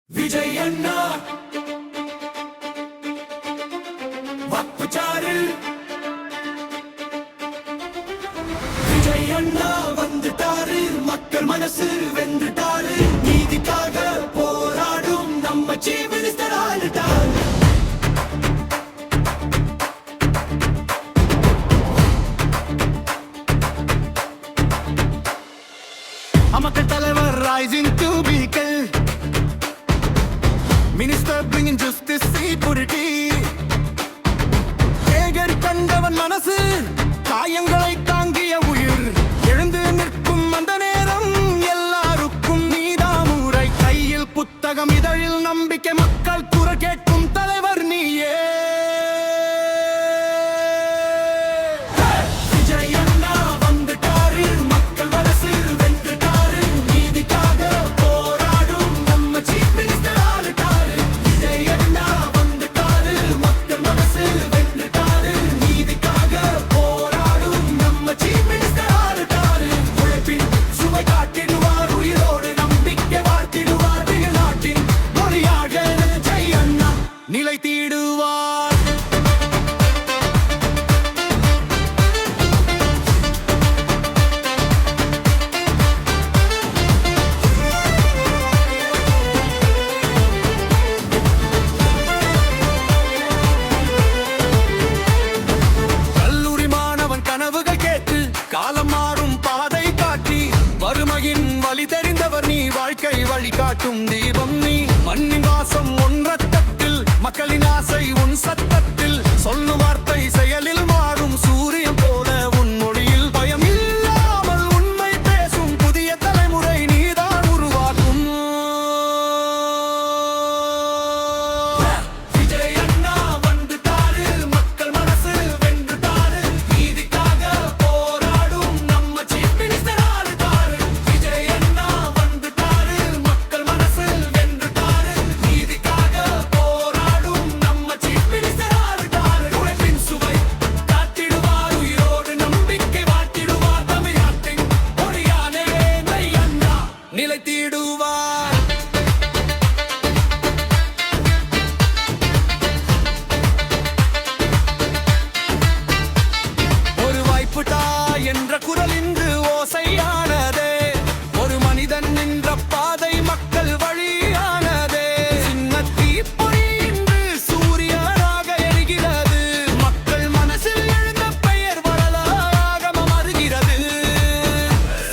விஜய் அண்ணா வப்புச்சாரு விஜய் அண்ணா வந்துட்டாரு மக்கள் மனசு வென்றுட்டாரு நீதிக்காக போராடும் நம்ம சீஃப் மினிஸ்டர் ஆயிட்டார் மக்கள் தலைவர் rising to be killed. Minister bringing justice, equity. ஏகர் கண்டவன் மனசு காயங்களை தாங்கிய உயிர் எழுந்து நிற்கும் அந்த நேரம் எல்லாருக்கும் நீதாமூரை கையில் புத்தகம் இதழில் நம்பிக்கை மக்கள் குரல் கேட்கும் தலைவர் நீயே. காலம் மாறும் பாதை காட்டி வறுமையின் வழி தெரிந்தவர் நீ வாழ்க்கை வழிகாட்டும் தீபம் நீ மண்ணின் வாசம் ஒன்றத்தத்தில் மக்களின் ஆசை உன் சத்தத்தில் சொல்லும் வார்த்தை செயலில் மாறும் சூரியன் போல உன் மொழியில் பயம் இல்லாமல் உண்மை பேசும் புதிய தலைமுறை நீதான் உருவாக்கும். விஜய் அண்ணா வந்துட்டாரு மக்கள் மனசு வென்றுட்டாரு நீதிக்காக போராடும் நம்ம சீஃப் மினிஸ்டர் ஆயிட்டாரு. விஜய் அண்ணா வந்துட்டாரு மக்கள் மனசு வென்றுட்டாரு நீதிக்காக போராடும் நம்ம சீஃப் மினிஸ்டர் ஆயிட்டாரு. உழைப்பின் சுவை காத்திடுவார் உயிரோடு நம்பிக்கை வாட்டிடுவார் தமிழ்நாட்டின் ஒளியானே அண்ணா நிலைத்திடுவார். ஒரு வாய்ப்புட்டா என்ற குரல் இன்று ஓசையானதே ஒரு மனிதன் நின்ற பாதை மக்கள் வழியானதே சின்ன தீப்பொறி இன்று சூரியனாக எரிகிறது மக்கள் மனசில் எழுந்த பெயர் வரலாறாக மறுகிறது.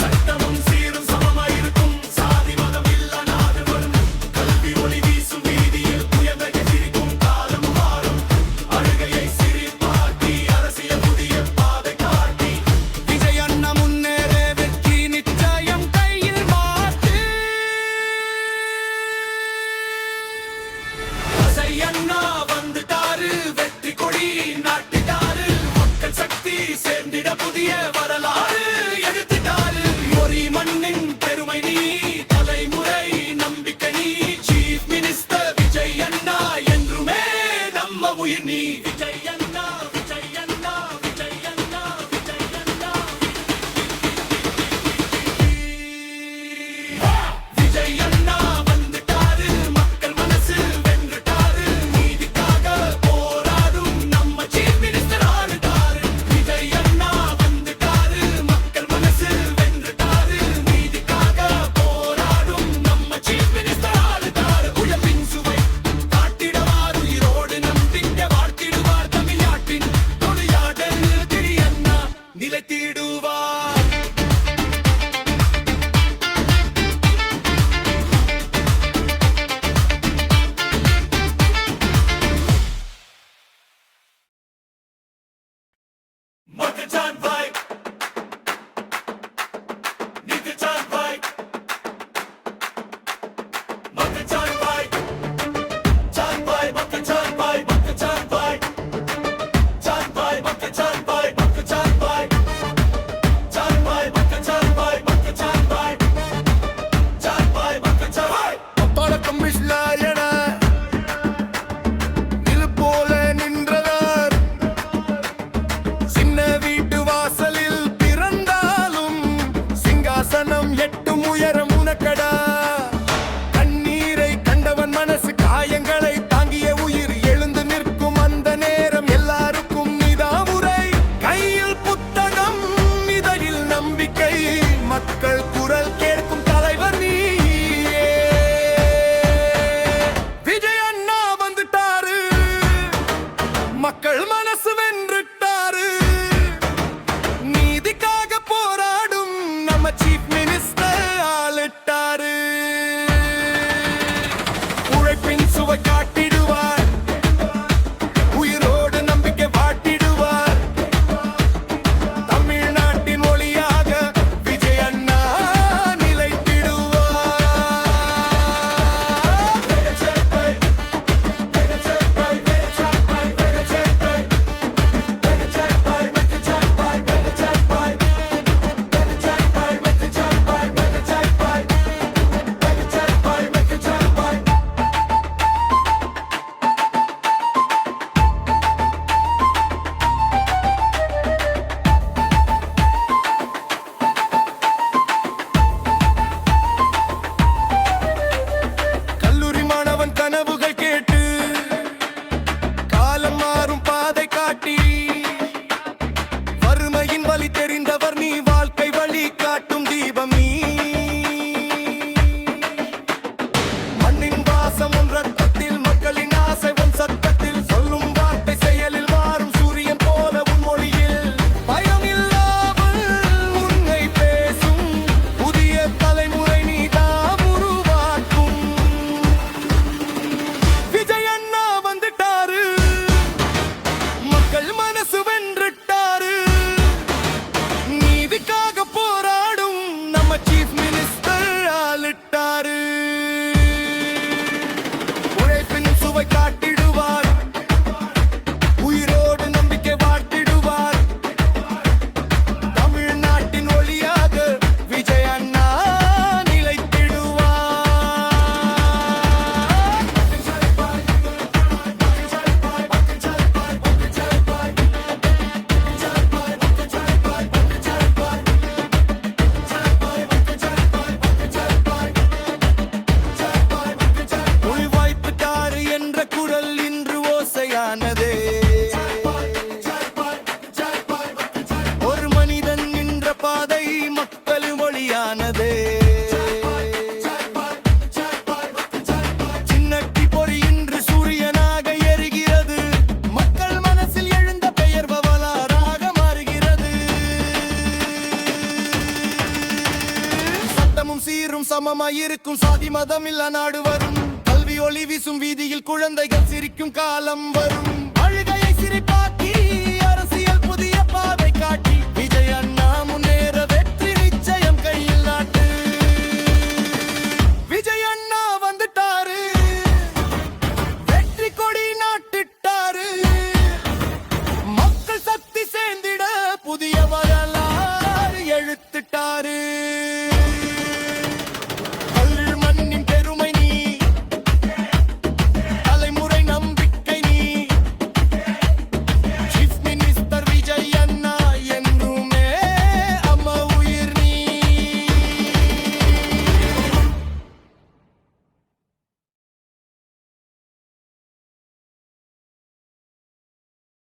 சட்டமும் சீரும் சமமாயிருக்கும் சாதி மதம் இல்ல நாடு வரும் கல்வி ஒளி வீசும் வீதியில் புயல் சிரிக்கும் காலம் மாறும் அழுகையை சிரிப்பாக்கி அரசியல் புதிய பாதை காட்டி விஜய் அண்ணா முன்னேற வெற்றி நிச்சயம் கையில் மாட்டு. விஜய் அண்ணா வந்துட்டாரு வெற்றி கொடி நாட்டிட்டாரு மக்கள் சக்தி சேர்ந்திட புதிய வரலாறு எடுத்துட்டாரு. ஒரு மண்ணின் பெருமை நீ தலைமுறை நம்பிக்கை நீ சீஃப் மினிஸ்டர் விஜய் அண்ணா என்றுமே நம்ம உயிர் நீ. விஜய் அண்ணா விஜய் அண்ணா விஜய் அண்ணா விஜய் அண்ணா விஜய் அண்ணா வந்துட்டாரு மக்கள் மனசு வென்றுட்டாரு நீதிக்காக போராடும் நம்ம சீஃப் மினிஸ்டர் ஆயிட்டாரு. விஜய் அண்ணா வந்துட்டாரு மக்கள் மனசு வென்றுட்டாரு நீதிக்காக போராடும் நம்ம சீஃப் மினிஸ்டர் ஆயிட்டாரு. உழைப்பின் சுவை காட்டிடுவார் உயிரோடு நம்பிக்கை வாழ்த்திடுவார் தமிழ்நாட்டின் கொடியாடல் திரியண்ணா நிலைத்திடுவார். Makatan vibe, Nikatan vibe, Makatan vibe, Chan vibe, Makatan vibe, Makatan vibe, Chan vibe, Makatan vibe, Makatan vibe, Chan vibe, Makatan vibe, Makatan vibe, Chan vibe, Makatan vibe. அப்பட கமிஷனர் என நில் போல நின்றவர் சின்ன வீட்டு வாசலில் பிறந்தாலும் சிங்காசனம் எட்டும் உயரம் உனக்கடா கண்ணீரை கண்டவன் இருக்கும் சாதி மதம் இல்ல நாடு வரும் கல்வி ஒளி வீசும் வீதியில் குழந்தைகள் சிரிக்கும் காலம் வரும் அழுகையை சிரிப்பாக்கி அரசியல் புதிய பாதை காட்டி விஜய் அண்ணா முன்னேற வெற்றி நிச்சயம் கையில் நாட்டு விஜய் அண்ணா வந்துட்டாரு வெற்றி கொடி நாட்டிட்டாரு மக்கள் சக்தி சேர்ந்திட புதிய வரலாறு எழுத்துட்டாரு